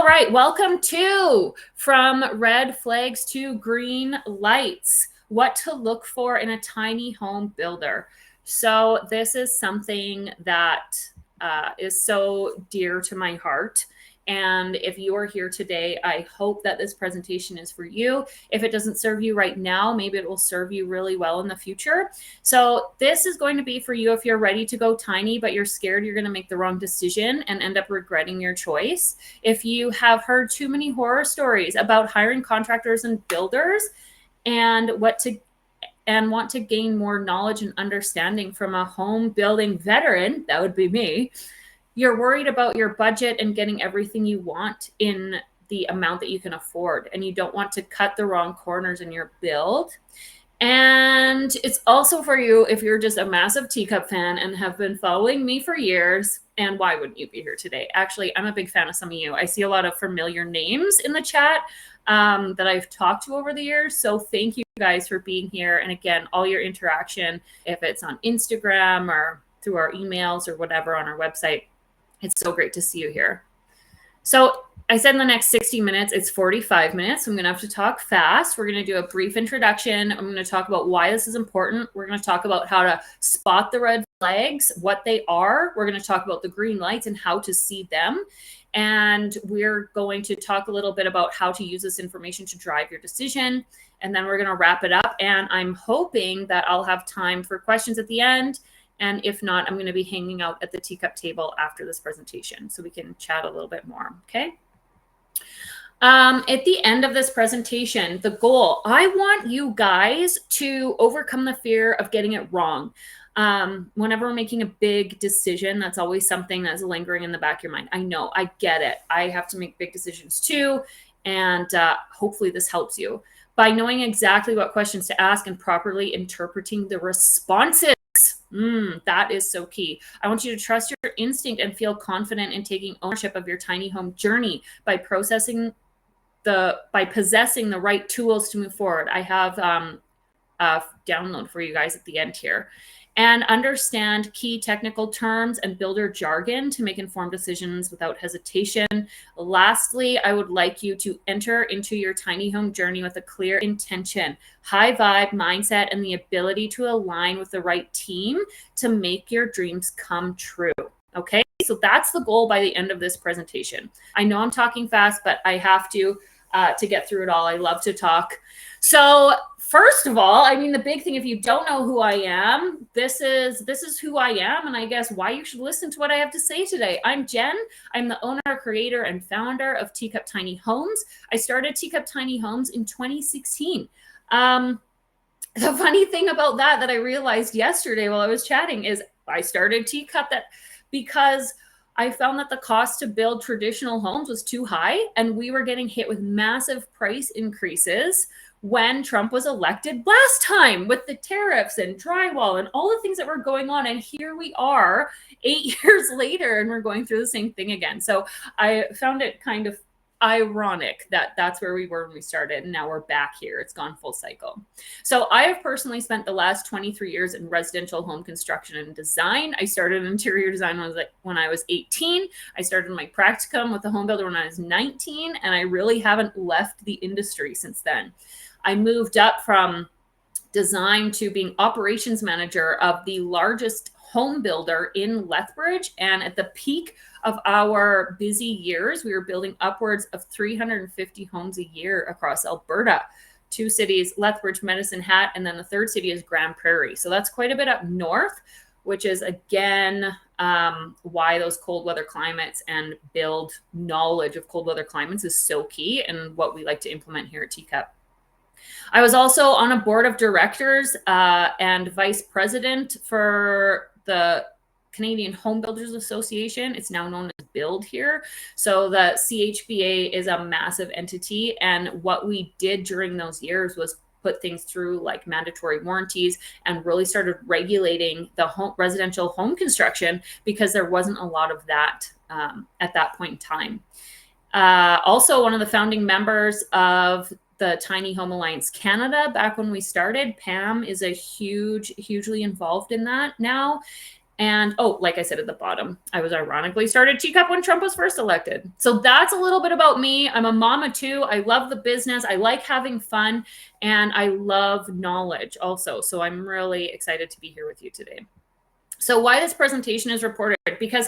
All right, welcome to From Red Flags to Green Lights, what to look for in a tiny home builder. So this is something that is so dear to my heart. And if you are here today, I hope that this presentation is for you. If it doesn't serve you right now, maybe it will serve you really well in the future. So this is going to be for you if you're ready to go tiny, but you're scared you're going to make the wrong decision and end up regretting your choice. If you have heard too many horror stories about hiring contractors and builders and want to gain more knowledge and understanding from a home building veteran, that would be me. You're worried about your budget and getting everything you want in the amount that you can afford, and you don't want to cut the wrong corners in your build. And it's also for you if you're just a massive Teacup fan and have been following me for years. And why wouldn't you be here today? Actually, I'm a big fan of some of you. I see a lot of familiar names in the chat that I've talked to over the years. So thank you guys for being here. And again, all your interaction, if it's on Instagram or through our emails or whatever on our website, it's so great to see you here. So I said in the next 60 minutes, it's 45 minutes. I'm going to have to talk fast. We're going to do a brief introduction. I'm going to talk about why this is important. We're going to talk about how to spot the red flags, what they are. We're going to talk about the green lights and how to see them. And we're going to talk a little bit about how to use this information to drive your decision. And then we're going to wrap it up. And I'm hoping that I'll have time for questions at the end. And if not, I'm going to be hanging out at the Teacup table after this presentation so we can chat a little bit more, okay? At the end of this presentation, the goal, I want you guys to overcome the fear of getting it wrong. Whenever we're making a big decision, that's always something that's lingering in the back of your mind. I know, I get it. I have to make big decisions too. And hopefully this helps you. By knowing exactly what questions to ask and properly interpreting the responses. That is so key. I want you to trust your instinct and feel confident in taking ownership of your tiny home journey by possessing the right tools to move forward. I have a download for you guys at the end here. And understand key technical terms and builder jargon to make informed decisions without hesitation. Lastly, I would like you to enter into your tiny home journey with a clear intention, high vibe mindset, and the ability to align with the right team to make your dreams come true. Okay, so that's the goal by the end of this presentation. I know I'm talking fast, but I have to get through it all. I love to talk. So first of all, I mean, the big thing, if you don't know who I am, this is who I am, and I guess why you should listen to what I have to say today. I'm Jen. I'm the owner, creator, and founder of Teacup Tiny Homes. I started Teacup Tiny Homes in 2016. The funny thing about that I realized yesterday while I was chatting is I started Teacup because I found that the cost to build traditional homes was too high, and we were getting hit with massive price increases when Trump was elected last time with the tariffs and drywall and all the things that were going on. And here we are 8 years later, and we're going through the same thing again. So I found it kind of ironic that that's where we were when we started, and now we're back here. It's gone full cycle. So I have personally spent the last 23 years in residential home construction and design. I started in interior design when I was 18. I started my practicum with a home builder when I was 19, and I really haven't left the industry since then. I moved up from design to being operations manager of the largest home builder in Lethbridge. And at the peak of our busy years, we were building upwards of 350 homes a year across Alberta. 2 cities, Lethbridge, Medicine Hat, and then the 3rd city is Grand Prairie. So that's quite a bit up north, which is, again, why those cold weather climates and build knowledge of cold weather climates is so key, and what we like to implement here at Teacup. I was also on a board of directors and vice president for the Canadian Home Builders Association. It's now known as Build here. So the CHBA is a massive entity. And what we did during those years was put things through like mandatory warranties and really started regulating the residential home construction because there wasn't a lot of that at that point in time. Also, one of the founding members of the Tiny Home Alliance Canada back when we started. Pam is hugely involved in that now. And like I said at the bottom, I was ironically started Teacup when Trump was first elected. So that's a little bit about me. I'm a mama too. I love the business. I like having fun, and I love knowledge also. So I'm really excited to be here with you today. So why this presentation is reported, because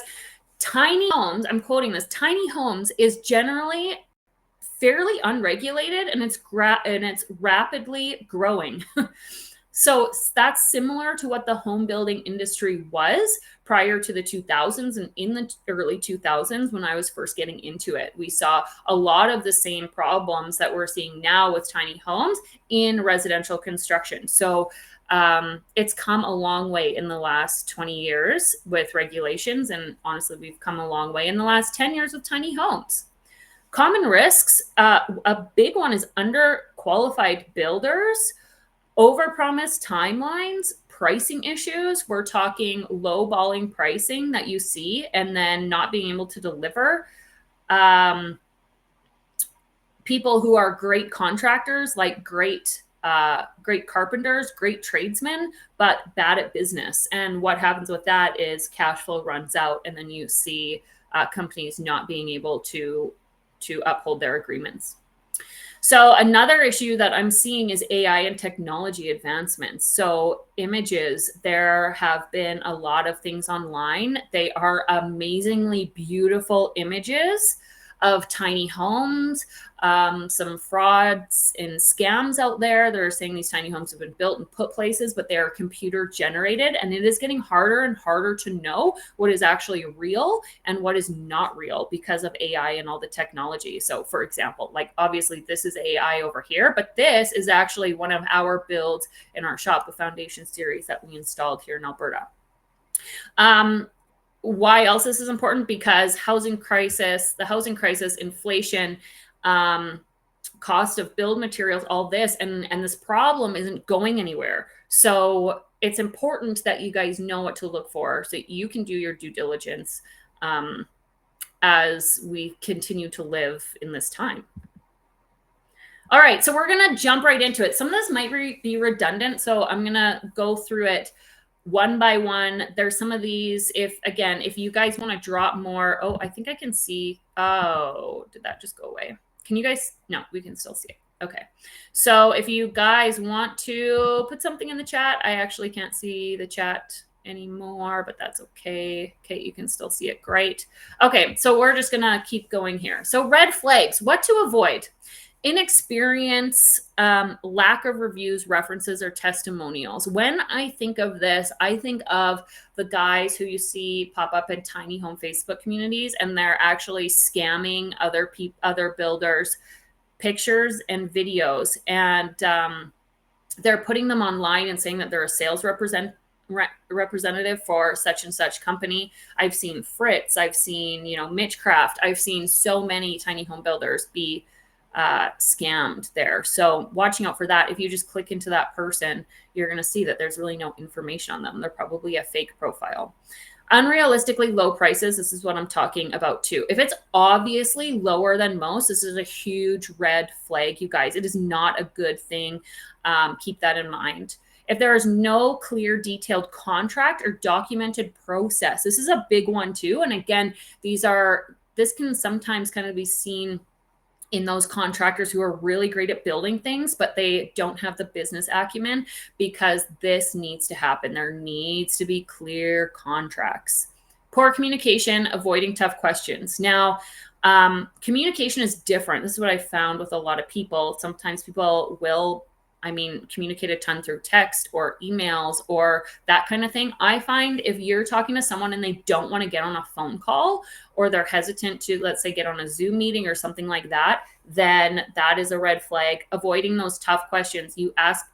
tiny homes, I'm quoting this, tiny homes is generally fairly unregulated, and it's rapidly growing. So that's similar to what the home building industry was prior to the 2000s, and in the early 2000s when I was first getting into it. We saw a lot of the same problems that we're seeing now with tiny homes in residential construction. So it's come a long way in the last 20 years with regulations, and honestly, we've come a long way in the last 10 years with tiny homes. Common risks, a big one is underqualified builders, overpromised timelines, pricing issues. We're talking low-balling pricing that you see and then not being able to deliver. People who are great contractors, like great carpenters, great tradesmen, but bad at business. And what happens with that is cash flow runs out, and then you see companies not being able to uphold their agreements. So another issue that I'm seeing is AI and technology advancements. So images, there have been a lot of things online. They are amazingly beautiful images of tiny homes, some frauds and scams out there. They're saying these tiny homes have been built and put places, but they are computer generated, and it is getting harder and harder to know what is actually real and what is not real because of AI and all the technology. So for example, like obviously this is AI over here, but this is actually one of our builds in our shop, the foundation series that we installed here in Alberta. Why else this is important? Because the housing crisis, inflation, cost of build materials, all this, and this problem isn't going anywhere. So it's important that you guys know what to look for so you can do your due diligence as we continue to live in this time. All right, so we're going to jump right into it. Some of this might be redundant, so I'm going to go through it one by one. There's some of these, if you guys want to drop more. I think I can see. Did that just go away? Can you guys? No, we can still see it. Okay. So if you guys want to put something in the chat, I actually can't see the chat anymore, but that's okay. Okay, you can still see it. Great. Okay, so we're just going to keep going here. So red flags, what to avoid. Inexperience, lack of reviews, references, or testimonials. When I think of this, I think of the guys who you see pop up in tiny home Facebook communities, and they're actually scamming other builders' pictures and videos, and they're putting them online and saying that they're a sales representative for such and such company. I've seen Fritz, I've seen Mitchcraft, I've seen so many tiny home builders be scammed there. So watching out for that. If you just click into that person, you're going to see that there's really no information on them. They're probably a fake profile. Unrealistically low prices. This is what I'm talking about too. If it's obviously lower than most, this is a huge red flag, you guys. It is not a good thing. Keep that in mind. If there is no clear, detailed contract or documented process, this is a big one too. And again, this can sometimes kind of be seen in those contractors who are really great at building things, but they don't have the business acumen, because this needs to happen. There needs to be clear contracts. Poor communication, avoiding tough questions. Now, communication is different. This is what I found with a lot of people. Sometimes people will communicate a ton through text or emails or that kind of thing. I find if you're talking to someone and they don't want to get on a phone call, or they're hesitant to, let's say, get on a Zoom meeting or something like that, then that is a red flag. Avoiding those tough questions.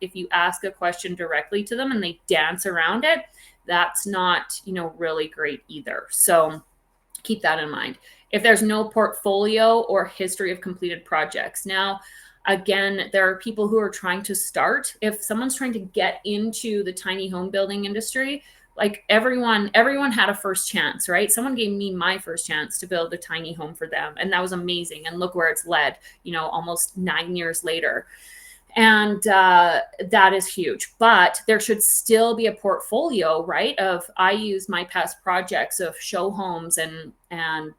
If you ask a question directly to them and they dance around it, that's not, really great either. So keep that in mind. If there's no portfolio or history of completed projects. Now, again, there are people who are trying to start. If someone's trying to get into the tiny home building industry, like everyone had a first chance, right? Someone gave me my first chance to build a tiny home for them, and that was amazing. And look where it's led, almost 9 years later. And that is huge. But there should still be a portfolio, right? Of I use my past projects of show homes and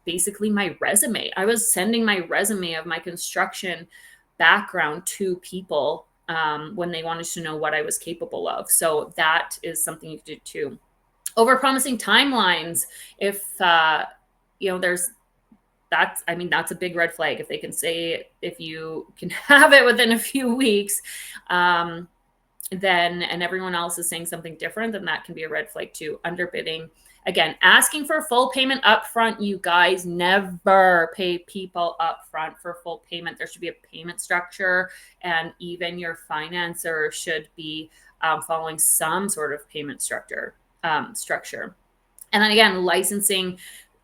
basically my resume. I was sending my resume of my construction background to people when they wanted to know what I was capable of. So that is something you could do too. Overpromising timelines. If there's that's a big red flag. If they can say if you can have it within a few weeks, then and everyone else is saying something different, then that can be a red flag too. Underbidding. Again, asking for full payment upfront. You guys never pay people upfront for full payment. There should be a payment structure, and even your financer should be following some sort of payment structure. And then again, licensing,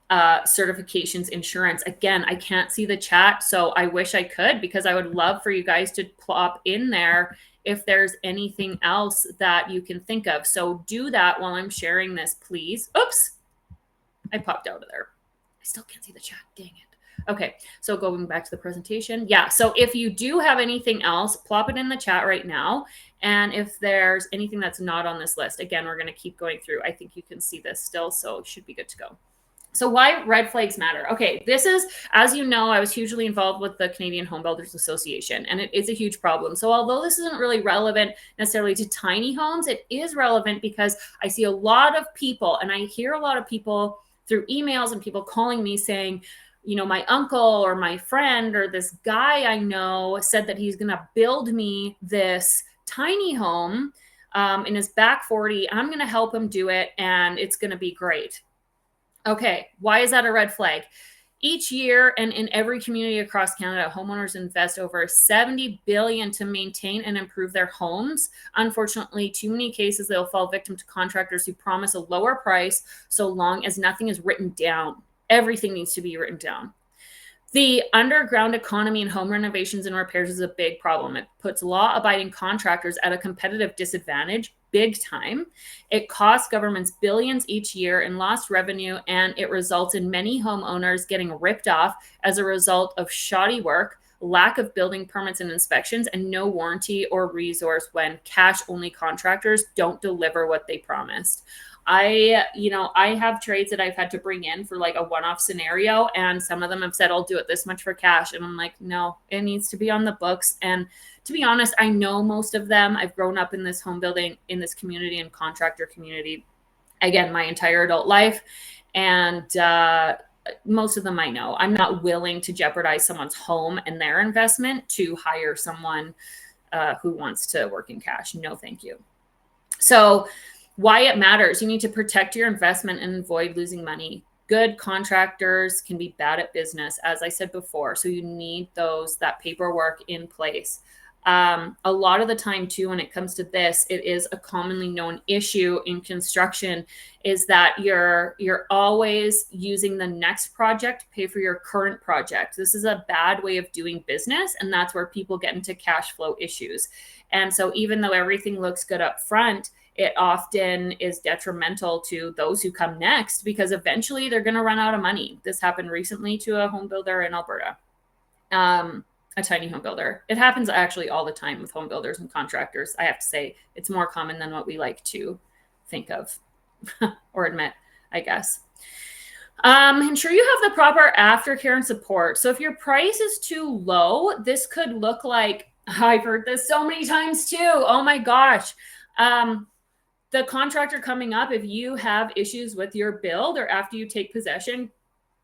certifications, insurance. Again, I can't see the chat, so I wish I could, because I would love for you guys to plop in there if there's anything else that you can think of. So do that while I'm sharing this, please. Oops, I popped out of there. I still can't see the chat, dang it. Okay, so going back to the presentation. Yeah, so if you do have anything else, plop it in the chat right now. And if there's anything that's not on this list, again, we're gonna keep going through. I think you can see this still, so it should be good to go. So why red flags matter? Okay, this is, as you know, I was hugely involved with the Canadian Home Builders Association, and it is a huge problem. So although this isn't really relevant necessarily to tiny homes, it is relevant because I see a lot of people, and I hear a lot of people through emails and people calling me saying, my uncle or my friend or this guy I know said that he's going to build me this tiny home in his back 40. I'm going to help him do it, and it's going to be great. Okay, why is that a red flag? Each year and in every community across Canada, homeowners invest over $70 billion to maintain and improve their homes. Unfortunately, too many cases, they'll fall victim to contractors who promise a lower price so long as nothing is written down. Everything needs to be written down. The underground economy in home renovations and repairs is a big problem. It puts law-abiding contractors at a competitive disadvantage, big time. It costs governments billions each year in lost revenue, and it results in many homeowners getting ripped off as a result of shoddy work, lack of building permits and inspections, and no warranty or resource when cash-only contractors don't deliver what they promised. I have trades that I've had to bring in for like a one-off scenario, and some of them have said, I'll do it this much for cash. And I'm like, no, it needs to be on the books. And to be honest, I know most of them. I've grown up in this home building, in this community and contractor community, again, my entire adult life. And most of them I know. I'm not willing to jeopardize someone's home and their investment to hire someone who wants to work in cash. No, thank you. So why it matters. You need to protect your investment and avoid losing money. Good contractors can be bad at business, as I said before. So you need that paperwork in place. A lot of the time too, when it comes to this, it is a commonly known issue in construction is that you're always using the next project to pay for your current project. This is a bad way of doing business, and that's where people get into cash flow issues. And so even though everything looks good up front, it often is detrimental to those who come next because eventually they're going to run out of money. This happened recently to a home builder in Alberta, a tiny home builder. It happens actually all the time with home builders and contractors. I have to say it's more common than what we like to think of or admit, I guess. Ensure you have the proper aftercare and support. So if your price is too low, this could look like, I've heard this so many times too. Oh my gosh. The contractor coming up, if you have issues with your build or after you take possession,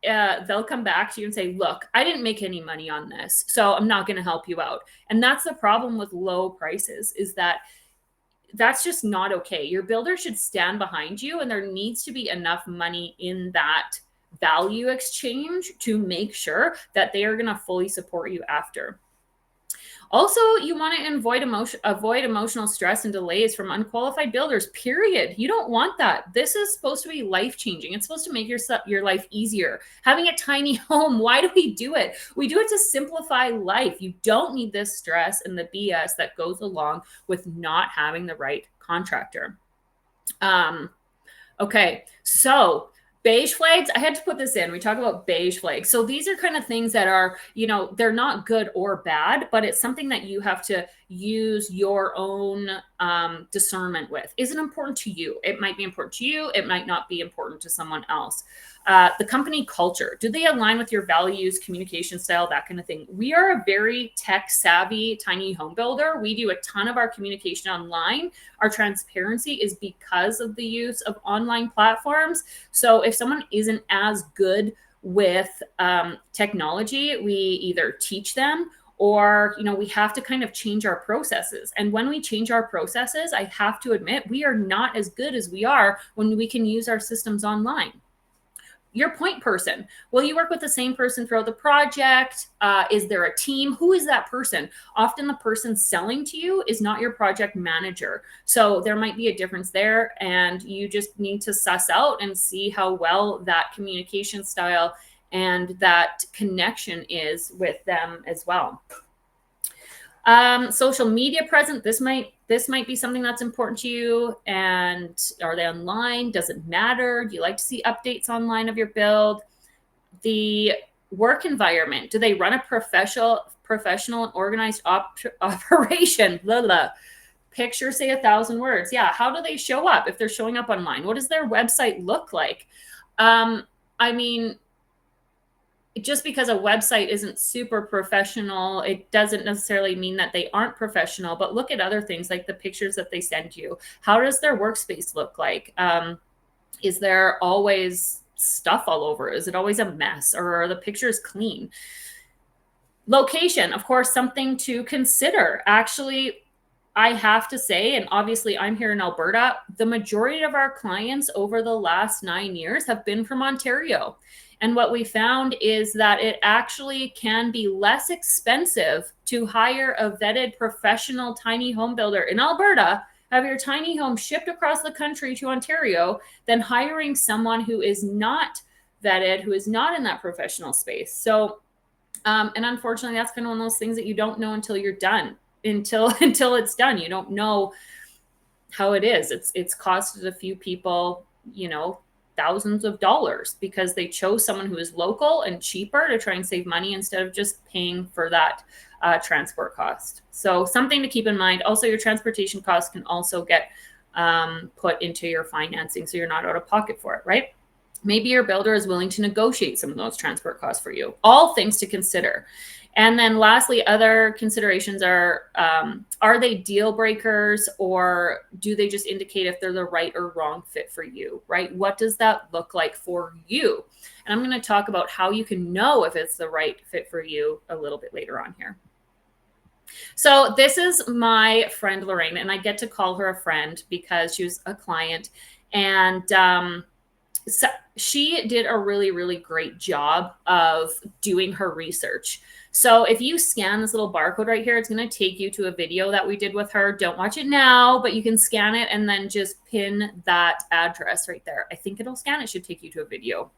they'll come back to you and say, look, I didn't make any money on this, so I'm not going to help you out. And that's the problem with low prices, is that that's just not okay. Your builder should stand behind you, and there needs to be enough money in that value exchange to make sure that they are going to fully support you after. Also, you want to avoid emotional stress and delays from unqualified builders, period. You don't want that. This is supposed to be life-changing. It's supposed to make your life easier. Having a tiny home, why do we do it? We do it to simplify life. You don't need this stress and the BS that goes along with not having the right contractor. Okay, so Beige flags, I had to put this in. We talk about beige flags. So these are kind of things that are, they're not good or bad, but it's something that you have to use your own discernment with. Is it important to you? It might be important to you. It might not be important to someone else. The company culture, do they align with your values, communication style, that kind of thing? We are a very tech savvy tiny home builder. We do a ton of our communication online. Our transparency is because of the use of online platforms. So if someone isn't as good with technology, we either teach them or we have to kind of change our processes. And when we change our processes, I have to admit, we are not as good as we are when we can use our systems online. Your point person, will you work with the same person throughout the project? Is there a team? Who is that person? Often the person selling to you is not your project manager. So there might be a difference there, and you just need to suss out and see how well that communication style and that connection is with them as well. Social media present. This might be something that's important to you. And are they online? Does it matter? Do you like to see updates online of your build? The work environment. Do they run a professional and organized operation? Blah, blah. Pictures say 1,000 words. Yeah. How do they show up if they're showing up online? What does their website look like? I mean, just because a website isn't super professional, it doesn't necessarily mean that they aren't professional, but look at other things like the pictures that they send you. How does their workspace look like? Is there always stuff all over? Is it always a mess, or are the pictures clean? Location, of course, something to consider. Actually, I have to say, and obviously I'm here in Alberta, the majority of our clients over the last 9 years have been from Ontario. And what we found is that it actually can be less expensive to hire a vetted professional tiny home builder in Alberta, have your tiny home shipped across the country to Ontario, than hiring someone who is not vetted, who is not in that professional space. So, and unfortunately, that's kind of one of those things that you don't know until you're done. Until it's done, you don't know how it is. It's costed a few people, thousands of dollars because they chose someone who is local and cheaper to try and save money instead of just paying for that transport cost. So something to keep in mind. Also, your transportation costs can also get put into your financing, so you're not out of pocket for it, right? Maybe your builder is willing to negotiate some of those transport costs for you. All things to consider. And then lastly, other considerations are they deal breakers, or do they just indicate if they're the right or wrong fit for you, right? What does that look like for you? And I'm going to talk about how you can know if it's the right fit for you a little bit later on here. So this is my friend Lorraine, and I get to call her a friend because she was a client, and so she did a really, really great job of doing her research. So if you scan this little barcode right here, it's going to take you to a video that we did with her. Don't watch it now, but you can scan it and then just pin that address right there. I think it'll scan. It should take you to a video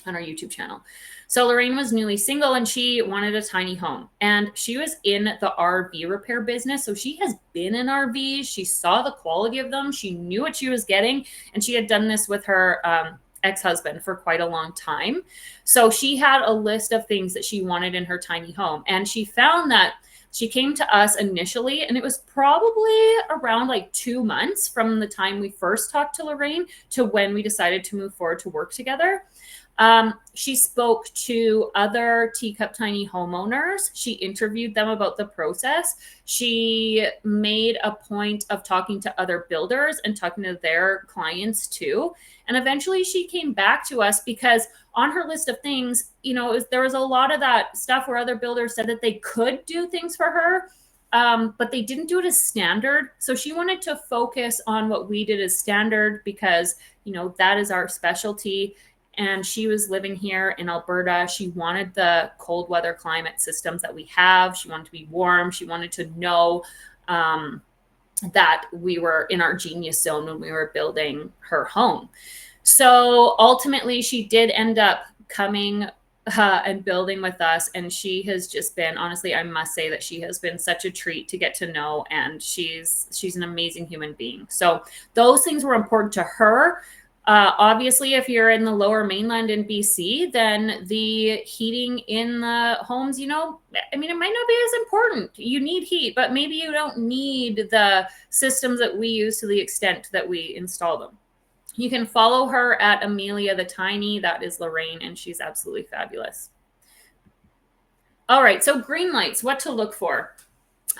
on our YouTube channel. So Lorraine was newly single and she wanted a tiny home, and she was in the RV repair business. So she has been in RVs. She saw the quality of them. She knew what she was getting, and she had done this with her ex-husband for quite a long time. So she had a list of things that she wanted in her tiny home, and she found that she came to us initially, and it was probably around like 2 months from the time we first talked to Lorraine to when we decided to move forward to work together. She spoke to other Teacup Tiny homeowners. She interviewed them about the process. She made a point of talking to other builders and talking to their clients too. And eventually she came back to us because on her list of things, there was a lot of that stuff where other builders said that they could do things for her, but they didn't do it as standard. So she wanted to focus on what we did as standard because, that is our specialty. And she was living here in Alberta. She wanted the cold weather climate systems that we have. She wanted to be warm. She wanted to know that we were in our genius zone when we were building her home. So ultimately, she did end up coming and building with us. And she has just been, honestly, I must say that she has been such a treat to get to know. And she's an amazing human being. So those things were important to her. Obviously, if you're in the lower mainland in BC, then the heating in the homes, it might not be as important. You need heat, but maybe you don't need the systems that we use to the extent that we install them. You can follow her at Amelia the Tiny. That is Lorraine, and she's absolutely fabulous. All right, so green lights, what to look for.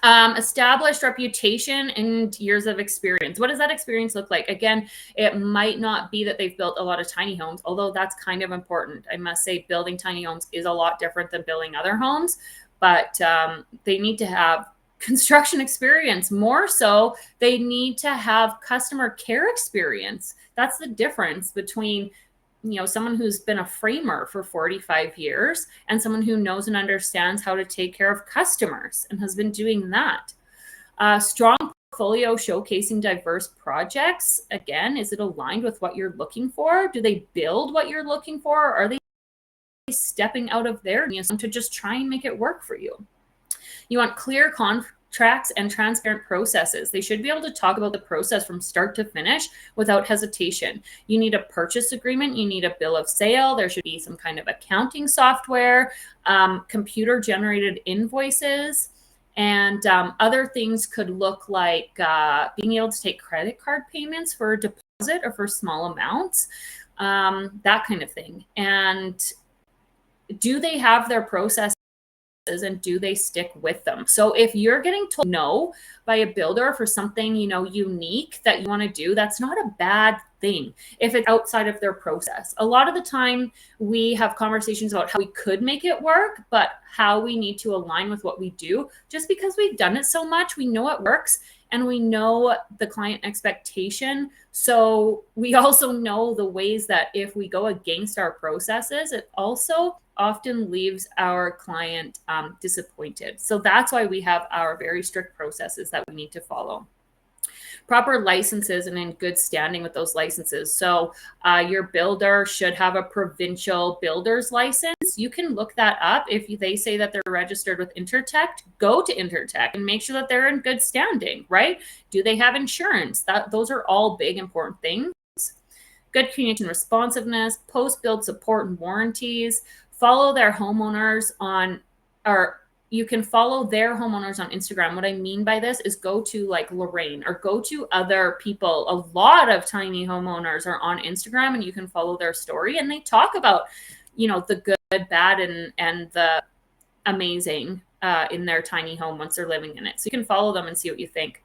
Established reputation and years of experience. What does that experience look like? Again, it might not be that they've built a lot of tiny homes, although that's kind of important. I must say building tiny homes is a lot different than building other homes, but they need to have construction experience. More so, they need to have customer care experience. That's the difference between someone who's been a framer for 45 years and someone who knows and understands how to take care of customers and has been doing that. Strong portfolio showcasing diverse projects. Again, is it aligned with what you're looking for? Do they build what you're looking for? Or are they stepping out of their to just try and make it work for you? You want clear contracts and transparent processes. They should be able to talk about the process from start to finish without hesitation. You need a purchase agreement. You need a bill of sale. There should be some kind of accounting software, computer generated invoices, and other things could look like being able to take credit card payments for a deposit or for small amounts, that kind of thing. And do they have their process and do they stick with them? So if you're getting told no by a builder for something, unique that you want to do, that's not a bad thing if it's outside of their process. A lot of the time we have conversations about how we could make it work, but how we need to align with what we do. Just because we've done it so much, we know it works and we know the client expectation. So we also know the ways that if we go against our processes, it also often leaves our client disappointed. So that's why we have our very strict processes that we need to follow. Proper licenses and in good standing with those licenses. So your builder should have a provincial builder's license. You can look that up. If they say that they're registered with Intertech, go to Intertech and make sure that they're in good standing, right? Do they have insurance? Those are all big, important things. Good communication responsiveness, post-build support and warranties. Follow their homeowners you can follow their homeowners on Instagram. What I mean by this is go to like Lorraine or go to other people. A lot of tiny homeowners are on Instagram and you can follow their story and they talk about, the good, bad, and the amazing in their tiny home once they're living in it. So you can follow them and see what you think.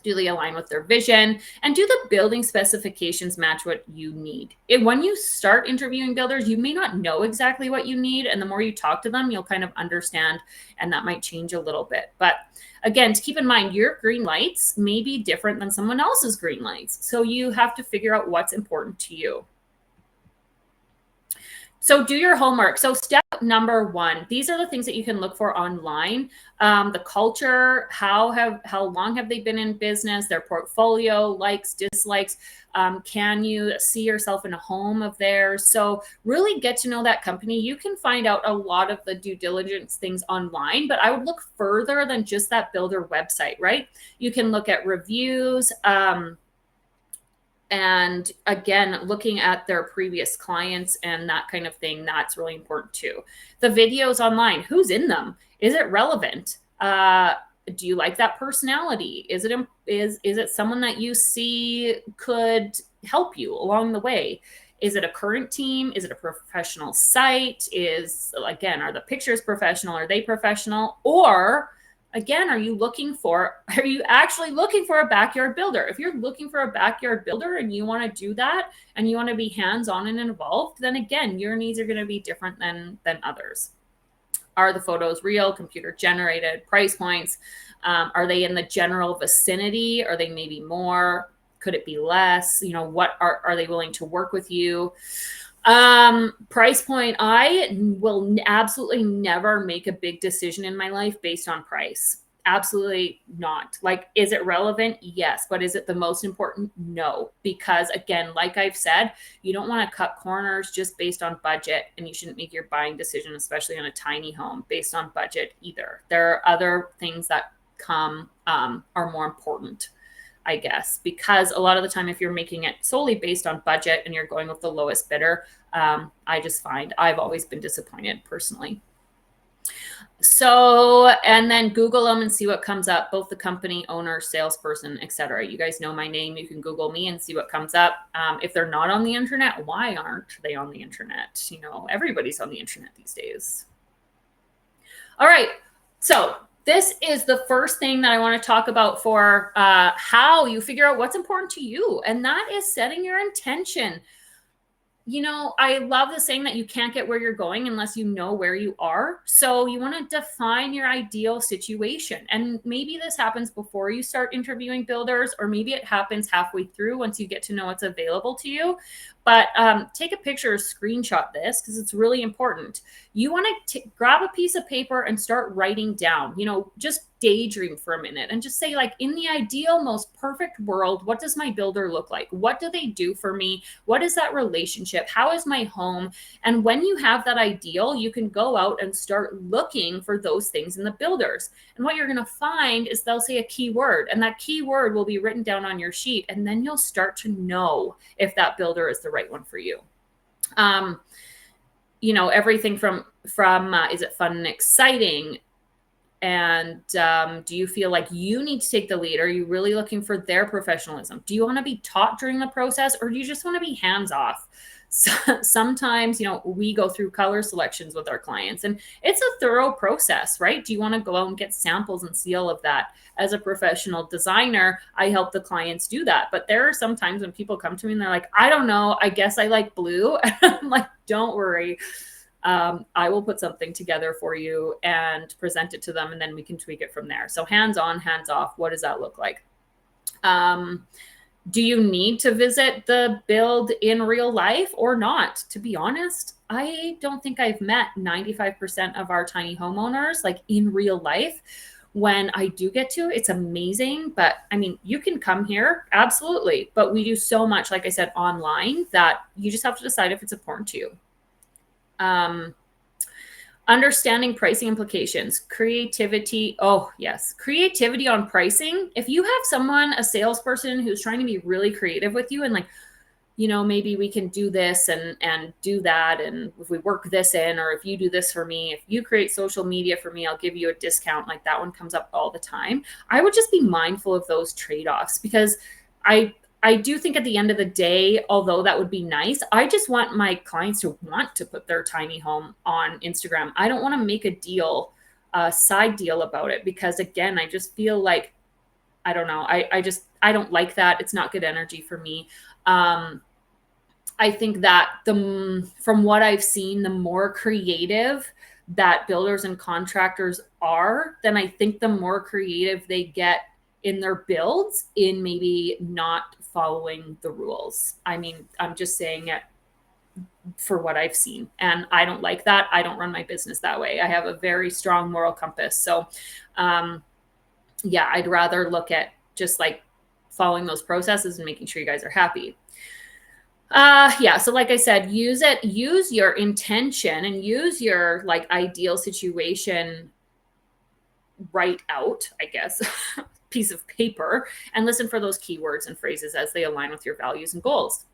Do they align with their vision? And do the building specifications match what you need? When you start interviewing builders, you may not know exactly what you need. And the more you talk to them, you'll kind of understand, and that might change a little bit. But again, to keep in mind, your green lights may be different than someone else's green lights. So you have to figure out what's important to you. So do your homework. So step number 1, these are the things that you can look for online. The culture, how long have they been in business, their portfolio, likes, dislikes. Can you see yourself in a home of theirs? So really get to know that company. You can find out a lot of the due diligence things online, but I would look further than just that builder website, right? You can look at reviews, and again, looking at their previous clients and that kind of thing, that's really important too. The videos online, who's in them? Is it relevant? Do you like that personality? Is it someone that you see could help you along the way? Is it a current team? Is it a professional site? Are the pictures professional? Are they professional? Or again, are you actually looking for a backyard builder? If you're looking for a backyard builder and you want to do that and you want to be hands-on and involved, then again, your needs are going to be different than others. Are the photos real, computer generated, price points? Are they in the general vicinity? Are they maybe more? Could it be less? What are they willing to work with you? Price point. I will absolutely never make a big decision in my life based on price. Absolutely not. Like, is it relevant? Yes. But is it the most important? No. Because again, like I've said, you don't want to cut corners just based on budget, and you shouldn't make your buying decision, especially on a tiny home, based on budget either. There are other things that are more important. I guess, because a lot of the time, if you're making it solely based on budget and you're going with the lowest bidder, I just find I've always been disappointed personally. So, and then Google them and see what comes up, both the company, owner, salesperson, etc. You guys know my name. You can Google me and see what comes up. If they're not on the internet, why aren't they on the internet? You know, everybody's on the internet these days. All right. So this is the first thing that I want to talk about for how you figure out what's important to you. And that is setting your intention. You know, I love the saying that you can't get where you're going unless you know where you are. So you want to define your ideal situation. And maybe this happens before you start interviewing builders, or maybe it happens halfway through once you get to know what's available to you. But take a picture or screenshot this because it's really important. You want to grab a piece of paper and start writing down, you know, just daydream for a minute and just say, like, in the ideal, most perfect world, what does my builder look like? What do they do for me? What is that relationship? How is my home? And when you have that ideal, you can go out and start looking for those things in the builders. And what you're going to find is they'll say a keyword, and that keyword will be written down on your sheet. And then you'll start to know if that builder is the right one for you. You know, everything from is it fun and exciting? And do you feel like you need to take the lead? Are you really looking for their professionalism? Do you want to be taught during the process, or do you just want to be hands off? So, sometimes, you know, we go through color selections with our clients, and it's a thorough process, right? Do you want to go out and get samples and see all of that? As a professional designer, I help the clients do that. But there are some times when people come to me and they're like, I don't know, I guess I like blue. And I'm like, don't worry. I will put something together for you and present it to them, and then we can tweak it from there. So hands on, hands off, what does that look like? Do you need to visit the build in real life or not? To be honest, I don't think I've met 95% of our tiny homeowners like in real life. When I do get to, it's amazing. But I mean, you can come here, absolutely. But we do so much, like I said, online that you just have to decide if it's important to you. Understanding pricing implications, creativity. Oh, yes. Creativity on pricing. If you have someone, a salesperson who's trying to be really creative with you and like, you know, maybe we can do this and do that. And if we work this in, or if you do this for me, if you create social media for me, I'll give you a discount. Like that one comes up all the time. I would just be mindful of those trade-offs, because I do think at the end of the day, although that would be nice, I just want my clients to want to put their tiny home on Instagram. I don't want to make a deal, a side deal about it, because again, I just feel like, I don't know. I don't like that. It's not good energy for me. I think that from what I've seen, the more creative that builders and contractors are, then I think the more creative they get in their builds in maybe not following the rules. I mean, I'm just saying it for what I've seen, and I don't like that. I don't run my business that way. I have a very strong moral compass. So, yeah, I'd rather look at just like following those processes and making sure you guys are happy. Yeah. So like I said, use your intention and use your like ideal situation, write out, I guess, piece of paper, and listen for those keywords and phrases as they align with your values and goals.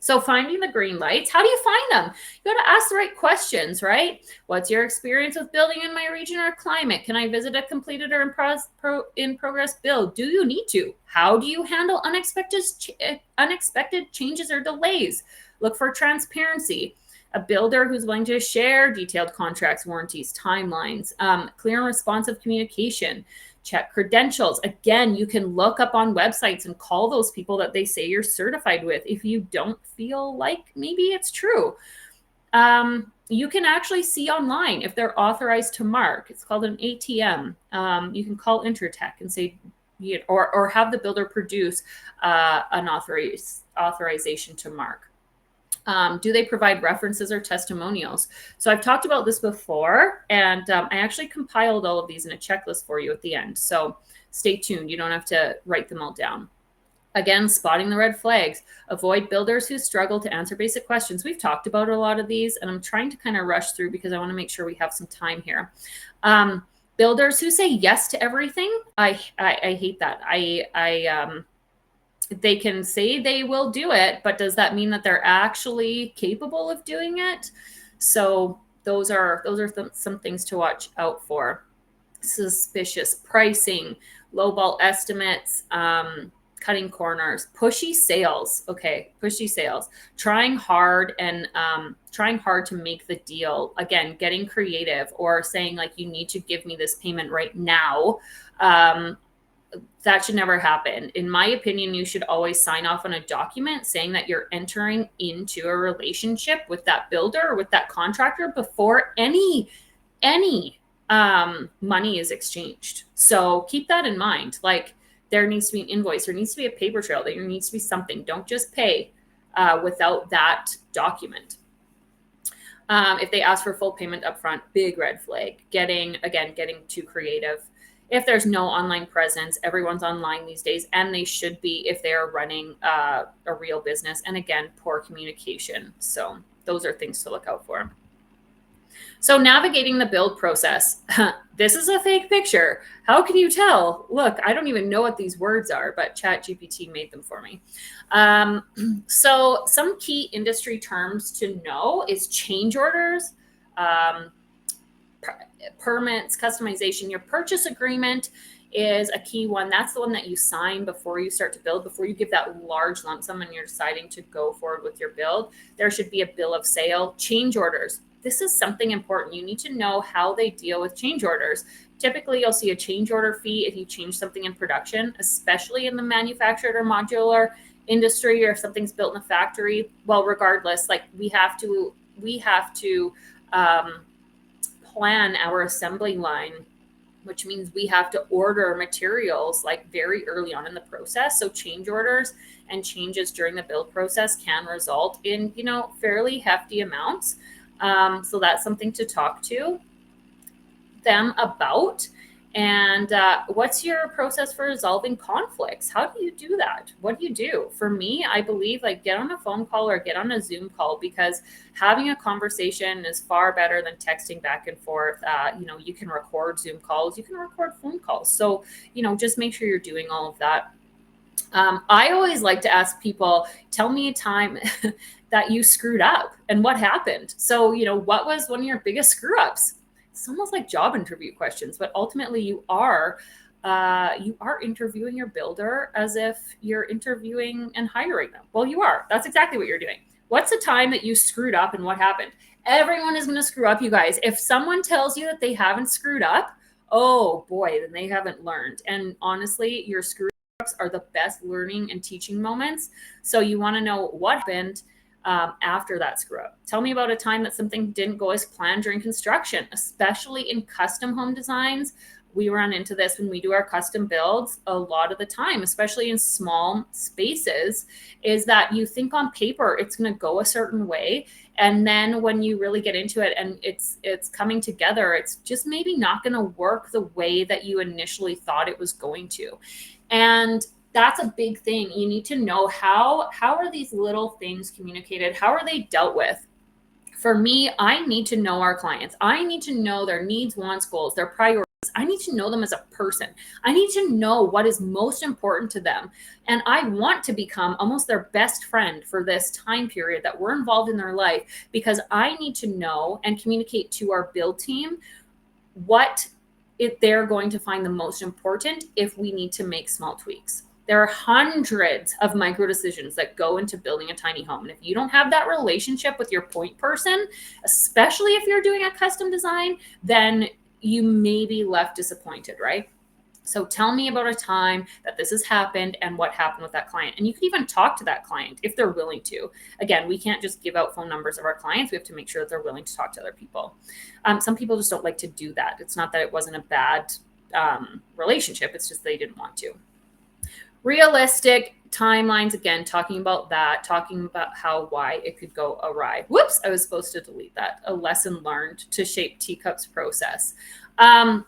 So finding the green lights, how do you find them? You got to ask the right questions, right? What's your experience with building in my region or climate? Can I visit a completed or in progress build? Do you need to? How do you handle unexpected changes or delays? Look for transparency. A builder who's willing to share detailed contracts, warranties, timelines, clear and responsive communication. Check credentials. Again, you can look up on websites and call those people that they say you're certified with if you don't feel like maybe it's true. You can actually see online if they're authorized to mark. It's called an ATM. You can call Intertech and say, or have the builder produce an authorization to mark. Do they provide references or testimonials? So I've talked about this before, and I actually compiled all of these in a checklist for you at the end. So stay tuned. You don't have to write them all down. Again, spotting the red flags. Avoid builders who struggle to answer basic questions. We've talked about a lot of these, and I'm trying to kind of rush through because I want to make sure we have some time here. Builders who say yes to everything, I hate that. They can say they will do it, but does that mean that they're actually capable of doing it? So those are some things to watch out for. Suspicious pricing, lowball estimates, cutting corners, pushy sales. Okay, pushy sales. Trying hard to make the deal. Again, getting creative or saying like, you need to give me this payment right now. That should never happen. In my opinion, you should always sign off on a document saying that you're entering into a relationship with that builder or with that contractor before any money is exchanged. So keep that in mind. Like, there needs to be an invoice, there needs to be a paper trail, there needs to be something. Don't just pay without that document. If they ask for full payment upfront, big red flag. Getting too creative. If there's no online presence, everyone's online these days, and they should be if they are running a real business. And again, poor communication. So those are things to look out for. So navigating the build process. This is a fake picture. How can you tell? Look, I don't even know what these words are, but ChatGPT made them for me. So some key industry terms to know is change orders, permits, customization. Your purchase agreement is a key one. That's the one that you sign before you start to build, before you give that large lump sum and you're deciding to go forward with your build. There should be a bill of sale. Change orders. This is something important. You need to know how they deal with change orders. Typically, you'll see a change order fee if you change something in production, especially in the manufactured or modular industry, or if something's built in a factory. Well, regardless, like we have to plan our assembly line, which means we have to order materials like very early on in the process. So change orders and changes during the build process can result in, fairly hefty amounts. So that's something to talk to them about. And what's your process for resolving conflicts? How do you do that? What do you do? For me, I believe like get on a phone call or get on a Zoom call, because having a conversation is far better than texting back and forth. You can record Zoom calls, you can record phone calls. So, just make sure you're doing all of that. I always like to ask people, tell me a time that you screwed up and what happened. So, what was one of your biggest screw ups? It's almost like job interview questions, but ultimately you are interviewing your builder as if you're interviewing and hiring them. Well, you are. That's exactly what you're doing. What's the time that you screwed up and what happened? Everyone is going to screw up, you guys. If someone tells you that they haven't screwed up, oh boy, then they haven't learned. And honestly, your screw ups are the best learning and teaching moments. So you want to know what happened after that screw up. Tell me about a time that something didn't go as planned during construction, especially in custom home designs. We run into this when we do our custom builds a lot of the time, especially in small spaces, is that you think on paper it's going to go a certain way. And then when you really get into it and it's coming together, it's just maybe not going to work the way that you initially thought it was going to. And that's a big thing. You need to know how are these little things communicated? How are they dealt with? For me, I need to know our clients. I need to know their needs, wants, goals, their priorities. I need to know them as a person. I need to know what is most important to them. And I want to become almost their best friend for this time period that we're involved in their life, because I need to know and communicate to our build team what they're going to find the most important if we need to make small tweaks. There are hundreds of micro decisions that go into building a tiny home. And if you don't have that relationship with your point person, especially if you're doing a custom design, then you may be left disappointed, right? So tell me about a time that this has happened and what happened with that client. And you can even talk to that client if they're willing to. Again, we can't just give out phone numbers of our clients. We have to make sure that they're willing to talk to other people. Some people just don't like to do that. It's not that it wasn't a bad relationship. It's just they didn't want to. Realistic timelines, again, talking about why it could go awry. Whoops, I was supposed to delete that. A lesson learned to shape Teacup's process. So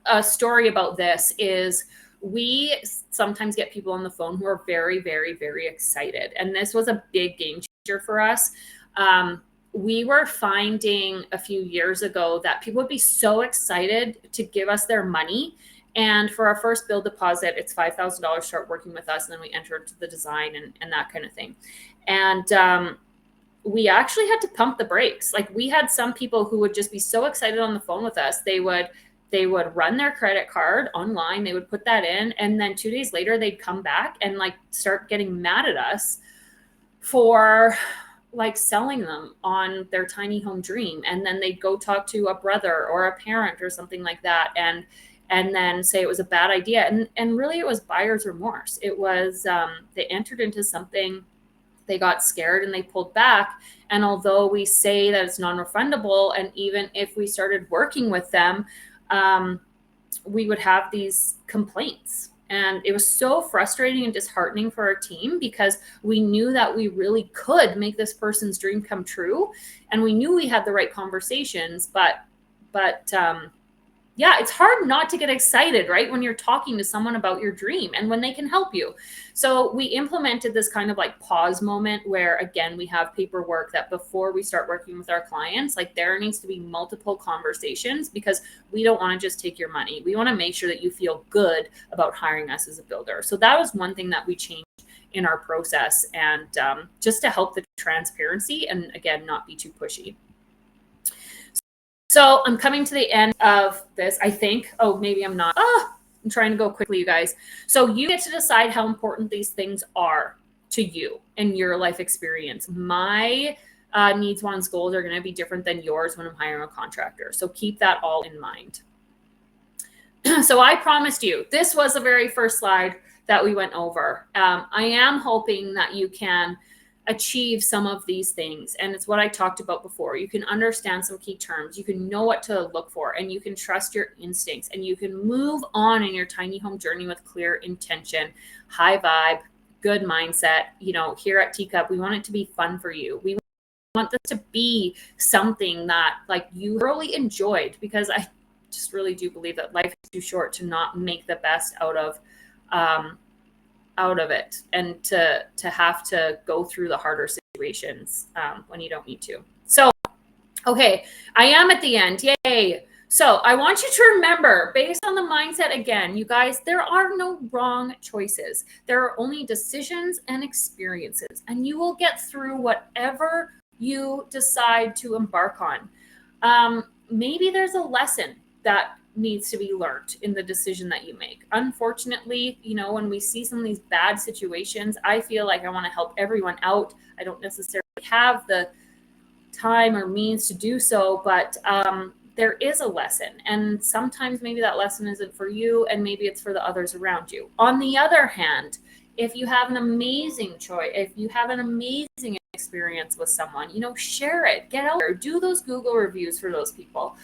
a story about this is we sometimes get people on the phone who are very, very, very excited. And this was a big game changer for us. we were finding a few years ago that people would be so excited to give us their money. And for our first build deposit, it's $5,000, start working with us. And then we enter into the design and that kind of thing. And we actually had to pump the brakes. Like, we had some people who would just be so excited on the phone with us. They would run their credit card online. They would put that in. And then 2 days later, they'd come back and like start getting mad at us for like selling them on their tiny home dream. And then they'd go talk to a brother or a parent or something like that. And then say it was a bad idea. And really it was buyer's remorse. It was, they entered into something, they got scared and they pulled back. And although we say that it's non-refundable, and even if we started working with them, we would have these complaints. And it was so frustrating and disheartening for our team, because we knew that we really could make this person's dream come true. And we knew we had the right conversations, but yeah, it's hard not to get excited, right? When you're talking to someone about your dream and when they can help you. So we implemented this kind of like pause moment where, again, we have paperwork that before we start working with our clients, like there needs to be multiple conversations, because we don't want to just take your money. We want to make sure that you feel good about hiring us as a builder. So that was one thing that we changed in our process, and just to help the transparency and, again, not be too pushy. So I'm coming to the end of this, I think. Oh, maybe I'm not. I'm trying to go quickly, you guys. So you get to decide how important these things are to you and your life experience. My needs, wants, goals are going to be different than yours when I'm hiring a contractor. So keep that all in mind. So I promised you, this was the very first slide that we went over. I am hoping that you can achieve some of these things. And it's what I talked about before. You can understand some key terms. You can know what to look for, and you can trust your instincts, and you can move on in your tiny home journey with clear intention, high vibe, good mindset. You know, here at Teacup, we want it to be fun for you. We want this to be something that like you really enjoyed, because I just really do believe that life is too short to not make the best out of it, and to have to go through the harder situations when you don't need to. So, okay, I am at the end. Yay. So I want you to remember, based on the mindset, again, you guys, there are no wrong choices. There are only decisions and experiences, and you will get through whatever you decide to embark on. Maybe there's a lesson that needs to be learned in the decision that you make. Unfortunately, you know, when we see some of these bad situations, I feel like I want to help everyone out. I don't necessarily have the time or means to do so, but there is a lesson. And sometimes maybe that lesson isn't for you, and maybe it's for the others around you. On the other hand, if you have an amazing choice, if you have an amazing experience with someone, you know, share it, get out there, do those Google reviews for those people.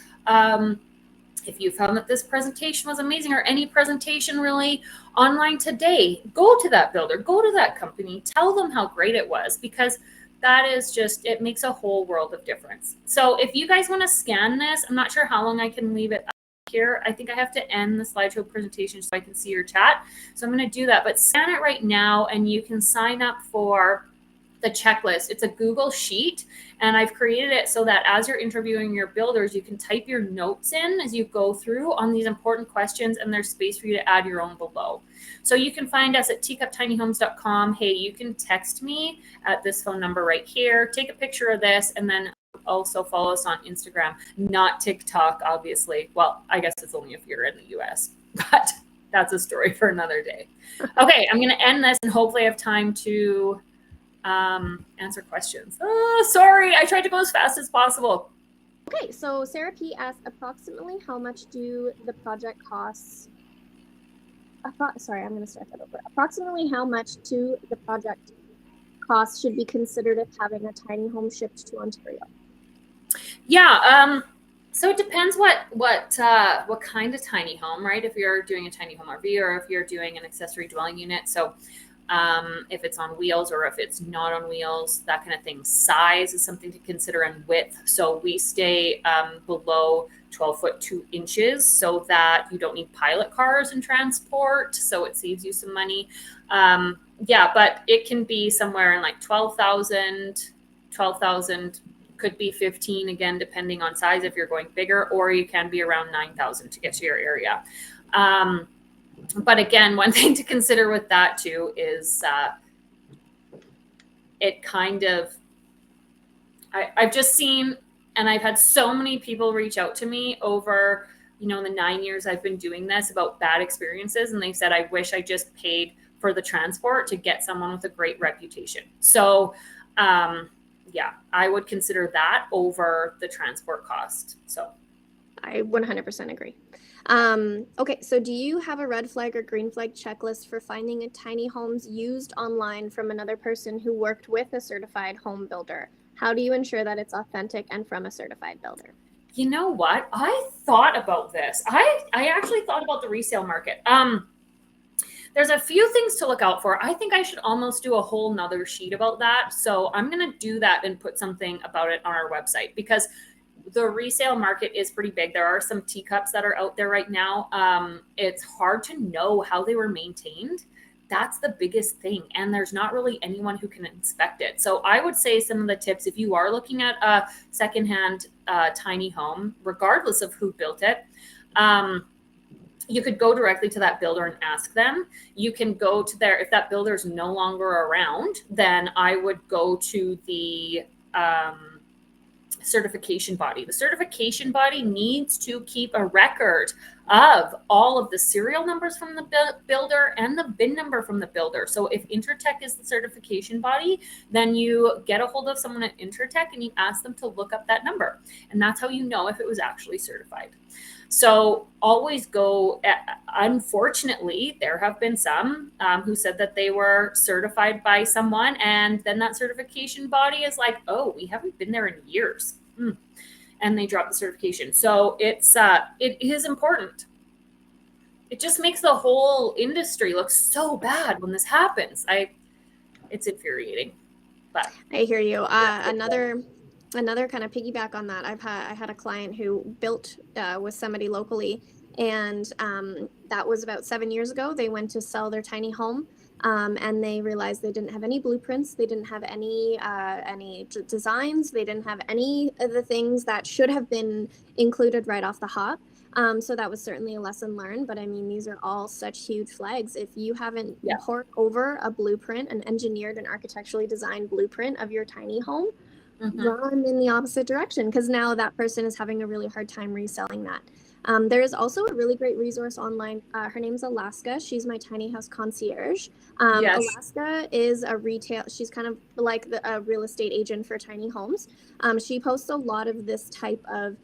If you found that this presentation was amazing, or any presentation really online today, go to that builder, go to that company, tell them how great it was, because that is just, it makes a whole world of difference. So if you guys want to scan this, I'm not sure how long I can leave it up here. I think I have to end the slideshow presentation so I can see your chat. So I'm going to do that, but scan it right now, and you can sign up for the checklist. It's a Google sheet, and I've created it so that as you're interviewing your builders, you can type your notes in as you go through on these important questions, and there's space for you to add your own below. So you can find us at teacuptinyhomes.com. Hey, you can text me at this phone number right here, take a picture of this, and then also follow us on Instagram, not TikTok, obviously. Well, I guess it's only if you're in the US, but that's a story for another day. Okay, I'm going to end this, and hopefully I have time to answer questions. Oh, sorry, I tried to go as fast as possible. Okay, so Sarah P asked, approximately how much do the project costs? Sorry, I'm going to start that over. Approximately how much do the project costs should be considered if having a tiny home shipped to Ontario? Yeah, so it depends what kind of tiny home, right? If you're doing a tiny home RV, or if you're doing an accessory dwelling unit. So if it's on wheels or if it's not on wheels, that kind of thing. Size is something to consider, and width. So we stay below 12 foot 2 inches, so that you don't need pilot cars and transport. So it saves you some money. Yeah, but it can be somewhere in like 12,000 could be 15 again, depending on size if you're going bigger, or you can be around 9,000 to get to your area. But again, one thing to consider with that too is it kind of, I've just seen, and I've had so many people reach out to me over, the 9 years I've been doing this about bad experiences. And they said, I wish I just paid for the transport to get someone with a great reputation. So, yeah, I would consider that over the transport cost. So I 100% agree. Okay, so do you have a red flag or green flag checklist for finding a tiny homes used online from another person who worked with a certified home builder? How do you ensure that it's authentic and from a certified builder? You know what? I thought about this. I actually thought about the resale market. There's a few things to look out for. I think I should almost do a whole nother sheet about that. So I'm going to do that and put something about it on our website, because the resale market is pretty big. There are some teacups that are out there right now. It's hard to know how they were maintained. That's the biggest thing. And there's not really anyone who can inspect it. So I would say some of the tips, if you are looking at a secondhand tiny home, regardless of who built it, you could go directly to that builder and ask them. You can go to if that builder is no longer around, then I would go to the certification body. The certification body needs to keep a record of all of the serial numbers from the builder and the VIN number from the builder. So if Intertech is the certification body, then you get a hold of someone at Intertech and you ask them to look up that number. And that's how you know if it was actually certified. So always go, unfortunately, there have been some who said that they were certified by someone, and then that certification body is like, oh, we haven't been there in years. And they drop the certification. So it is important. It just makes the whole industry look so bad when this happens. It's infuriating. But I hear you. Another kind of piggyback on that. I had a client who built with somebody locally, and that was about 7 years ago. They went to sell their tiny home, and they realized they didn't have any blueprints. They didn't have any designs. They didn't have any of the things that should have been included right off the hop. So that was certainly a lesson learned. But I mean, these are all such huge flags. If you haven't poured over a blueprint, an engineered and architecturally designed blueprint of your tiny home, run in the opposite direction, because now that person is having a really hard time reselling that. There is also a really great resource online. Her name's Alaska. She's my tiny house concierge. Yes. Alaska is she's kind of like a real estate agent for tiny homes. She posts a lot of this type of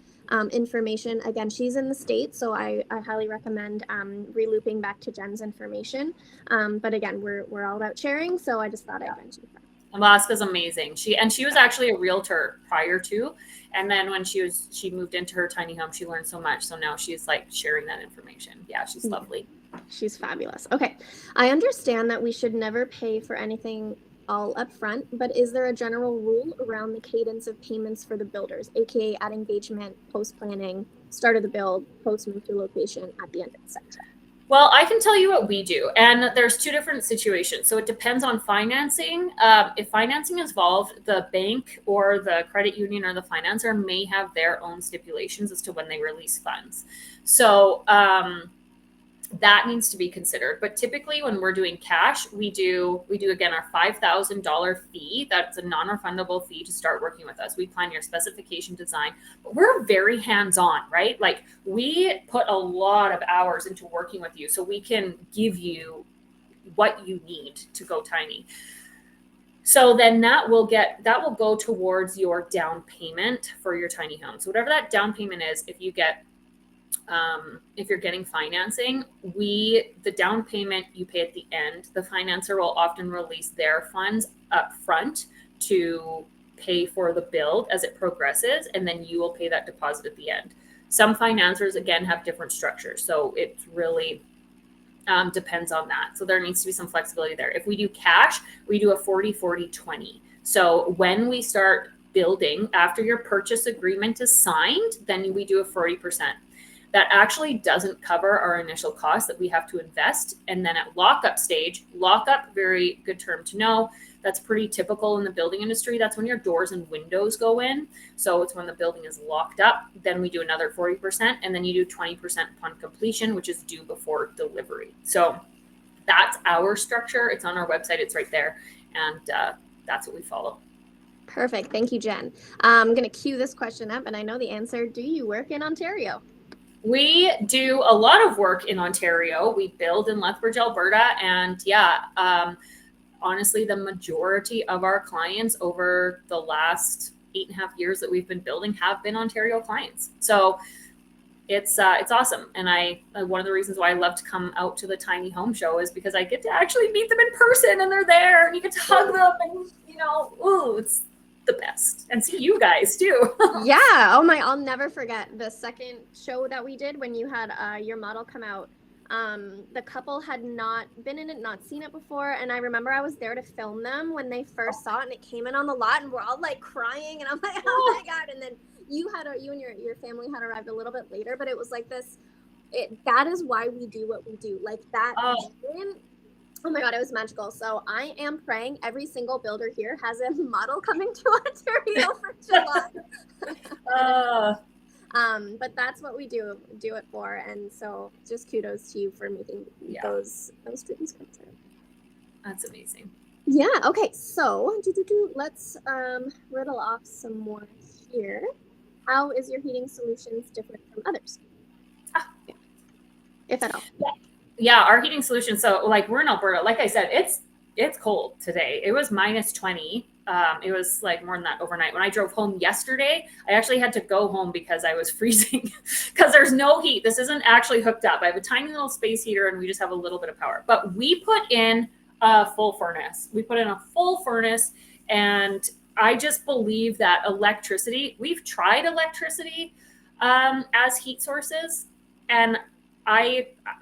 information. Again, she's in the States, so I highly recommend re-looping back to Jen's information. But again, we're all about sharing, so I just thought I'd mention her. Alaska's amazing. She was actually a realtor prior to, and then when she moved into her tiny home, she learned so much. So now she's like sharing that information. Yeah, she's lovely. She's fabulous. Okay. I understand that we should never pay for anything all up front, but is there a general rule around the cadence of payments for the builders, aka at engagement, post planning, start of the build, post move to location, at the end, etc.? Well, I can tell you what we do, and there's two different situations. So it depends on financing. If financing is involved, the bank or the credit union or the financer may have their own stipulations as to when they release funds. So that needs to be considered. But typically when we're doing cash, we do again our $5,000 fee. That's a non-refundable fee to start working with us. We plan your specification design, but we're very hands-on, right? Like we put a lot of hours into working with you so we can give you what you need to go tiny. So then that will go towards your down payment for your tiny home. So whatever that down payment is, if you're getting financing, the down payment you pay at the end. The financer will often release their funds up front to pay for the build as it progresses, and then you will pay that deposit at the end. Some financiers, again, have different structures, so it really depends on that. So there needs to be some flexibility there. If we do cash, we do a 40-40-20. So when we start building, after your purchase agreement is signed, then we do a 40%. That actually doesn't cover our initial costs that we have to invest. And then at lockup stage, very good term to know, That's pretty typical in the building industry. That's when your doors and windows go in. So it's when the building is locked up. Then we do another 40%, and then you do 20% upon completion, which is due before delivery. So that's our structure. It's on our website. It's right there. And that's what we follow. Perfect. Thank you, Jen. I'm going to cue this question up, and I know the answer. Do you work in Ontario? We do a lot of work in Ontario. We build in Lethbridge, Alberta. And honestly, the majority of our clients over the last 8.5 years that we've been building have been Ontario clients. So it's awesome. And one of the reasons why I love to come out to the Tiny Home Show is because I get to actually meet them in person, and they're there, and you get to hug them, and it's the best. And see you guys too. Yeah. Oh my, I'll never forget the second show that we did when you had your model come out. The couple had not been in it, not seen it before, and I remember I was there to film them when they first saw it, and it came in on the lot, and we're all like crying, and I'm like, oh my God. And then you and your family had arrived a little bit later, but it was like this. That is why we do what we do. Like that. Oh my God, it was magical. So I am praying every single builder here has a model coming to Ontario for July. But that's what we do it for. And so just kudos to you for making those dreams come true. That's amazing. Yeah. Okay. So let's riddle off some more here. How is your heating solutions different from others? If at all. Yeah, our heating solution. So like we're in Alberta, like I said, it's cold today. It was -20. It was like more than that overnight. When I drove home yesterday, I actually had to go home because I was freezing because there's no heat. This isn't actually hooked up. I have a tiny little space heater, and we just have a little bit of power. But we put in a full furnace. And I just believe that electricity, we've tried electricity as heat sources, and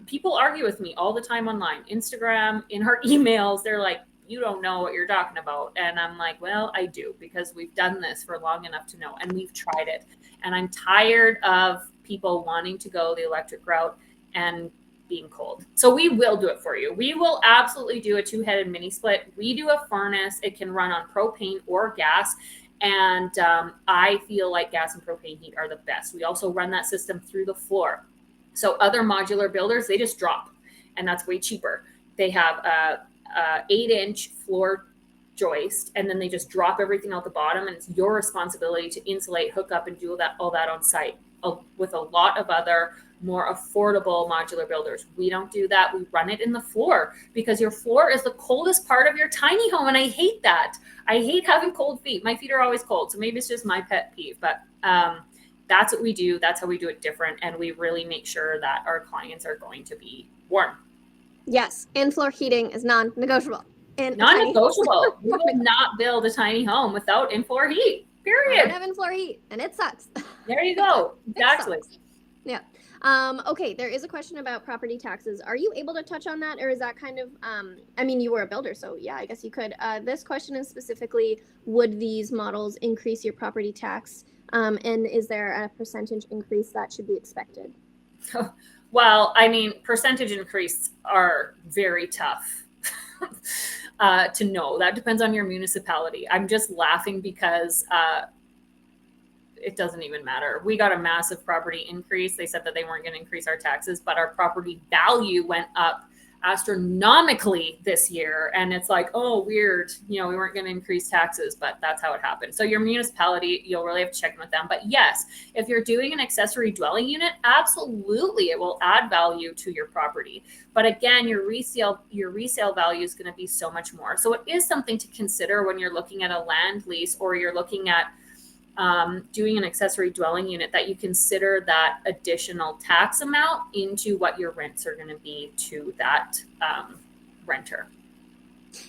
people argue with me all the time online, Instagram, in her emails. They're like, you don't know what you're talking about. And I'm like, well, I do, because we've done this for long enough to know, and we've tried it. And I'm tired of people wanting to go the electric route and being cold. So we will do it for you. We will absolutely do a 2-headed mini split. We do a furnace. It can run on propane or gas. And I feel like gas and propane heat are the best. We also run that system through the floor. So other modular builders, they just drop, and that's way cheaper. They have a 8-inch floor joist, and then they just drop everything out the bottom, and it's your responsibility to insulate, hook up, and do all that on site. With a lot of other more affordable modular builders, we don't do that. We run it in the floor, because your floor is the coldest part of your tiny home, and I hate that. I hate having cold feet. My feet are always cold, so maybe it's just my pet peeve, but that's what we do. That's how we do it different. And we really make sure that our clients are going to be warm. Yes. In-floor heating is non-negotiable. Non-negotiable. We will not build a tiny home without in-floor heat, period. I don't have in-floor heat, and it sucks. There you go. Exactly. Yeah. Okay. There is a question about property taxes. Are you able to touch on that, or is that kind of, I mean, you were a builder, so yeah, I guess you could. This question is specifically, would these models increase your property tax? And is there a percentage increase that should be expected? Well, I mean, percentage increase are very tough to know. That depends on your municipality. I'm just laughing because it doesn't even matter. We got a massive property increase. They said that they weren't going to increase our taxes, but our property value went up astronomically this year. And it's like, oh, weird. We weren't going to increase taxes, but that's how it happened. So your municipality, you'll really have to check in with them. But yes, if you're doing an accessory dwelling unit, absolutely, it will add value to your property. But again, your resale value is going to be so much more. So it is something to consider when you're looking at a land lease, or you're looking at doing an accessory dwelling unit, that you consider that additional tax amount into what your rents are going to be to that renter.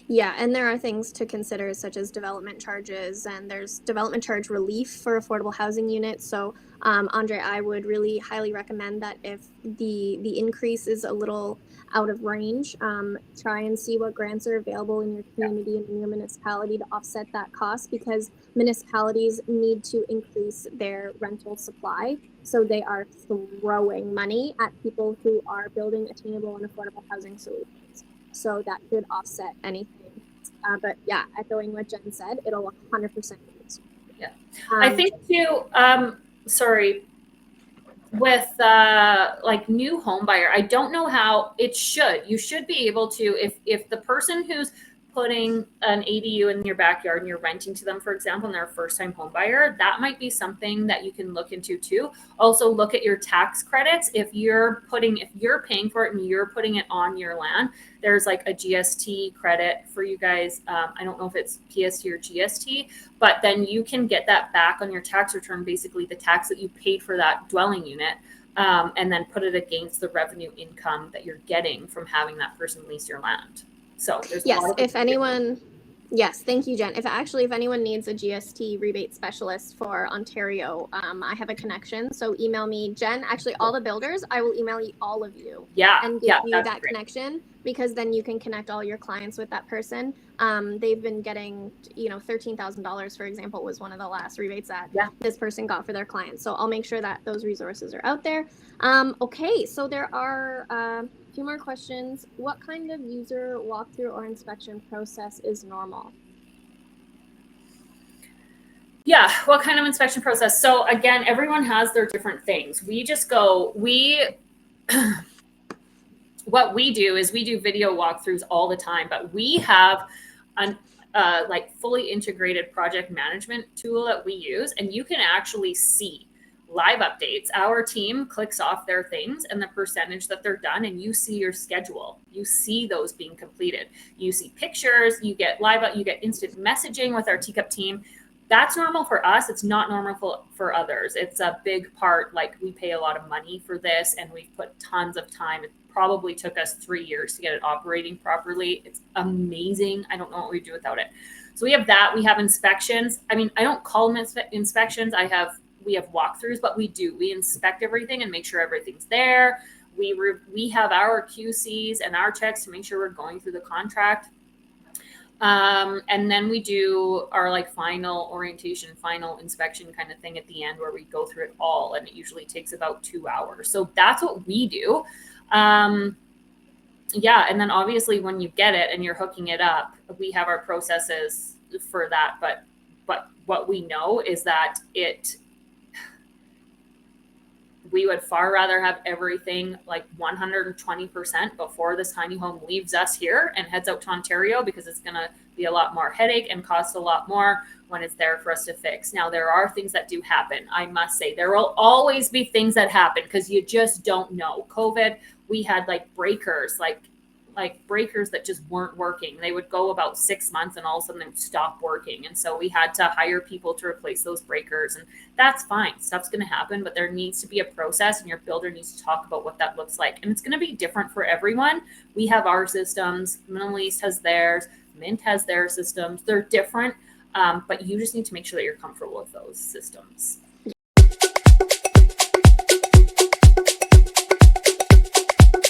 Yeah, and there are things to consider, such as development charges, and there's development charge relief for affordable housing units. So, Andre, I would really highly recommend that if the increase is a little out of range, try and see what grants are available in your community and in your municipality to offset that cost, because municipalities need to increase their rental supply. So they are throwing money at people who are building attainable and affordable housing solutions. So that could offset anything But yeah, echoing what Jen said, it'll 100% use. Yeah. I think too, sorry, with like new home buyer, I don't know how you should be able to, if the person who's putting an ADU in your backyard and you're renting to them, for example, and they're a first time home buyer, that might be something that you can look into too. Also look at your tax credits. If you're paying for it and you're putting it on your land, there's like a GST credit for you guys. I don't know if it's PST or GST, but then you can get that back on your tax return, basically the tax that you paid for that dwelling unit, and then put it against the revenue income that you're getting from having that person lease your land. So there's yes, if anyone, yes, thank you, Jen. If anyone needs a GST rebate specialist for Ontario, I have a connection. So email me, Jen. Actually, all the builders, I will email you, all of you, and give you that great connection, because then you can connect all your clients with that person. They've been getting, $13,000, for example, was one of the last rebates that this person got for their clients. So I'll make sure that those resources are out there. Okay, so there are few more questions. What kind of user walkthrough or inspection process is normal? Yeah, what kind of inspection process? So again, everyone has their different things. What we do is we do video walkthroughs all the time, but we have an like fully integrated project management tool that we use, and you can actually see live updates. Our team clicks off their things and the percentage that they're done, and you see your schedule. You see those being completed. You see pictures, you get instant messaging with our Teacup team. That's normal for us. It's not normal for others. It's a big part. Like, we pay a lot of money for this and we've put tons of time. It probably took us 3 years to get it operating properly. It's amazing. I don't know what we'd do without it. So we have that. We have inspections. I mean, I don't call them inspections. We have walkthroughs, but we inspect everything and make sure everything's there. We have our QCs and our checks to make sure we're going through the contract. And then we do our like final orientation, final inspection kind of thing at the end, where we go through it all, and it usually takes about 2 hours. So that's what we do. And then obviously when you get it and you're hooking it up, we have our processes for that. But what we know is that we would far rather have everything like 120% before this tiny home leaves us here and heads out to Ontario, because it's going to be a lot more headache and cost a lot more when it's there for us to fix. Now, there are things that do happen. I must say, there will always be things that happen because you just don't know. COVID, we had like breakers, like breakers that just weren't working. They would go about 6 months and all of a sudden they would stop working. And so we had to hire people to replace those breakers. And that's fine. Stuff's going to happen, but there needs to be a process, and your builder needs to talk about what that looks like. And it's going to be different for everyone. We have our systems. Minimal East has theirs. Mint has their systems. They're different, but you just need to make sure that you're comfortable with those systems.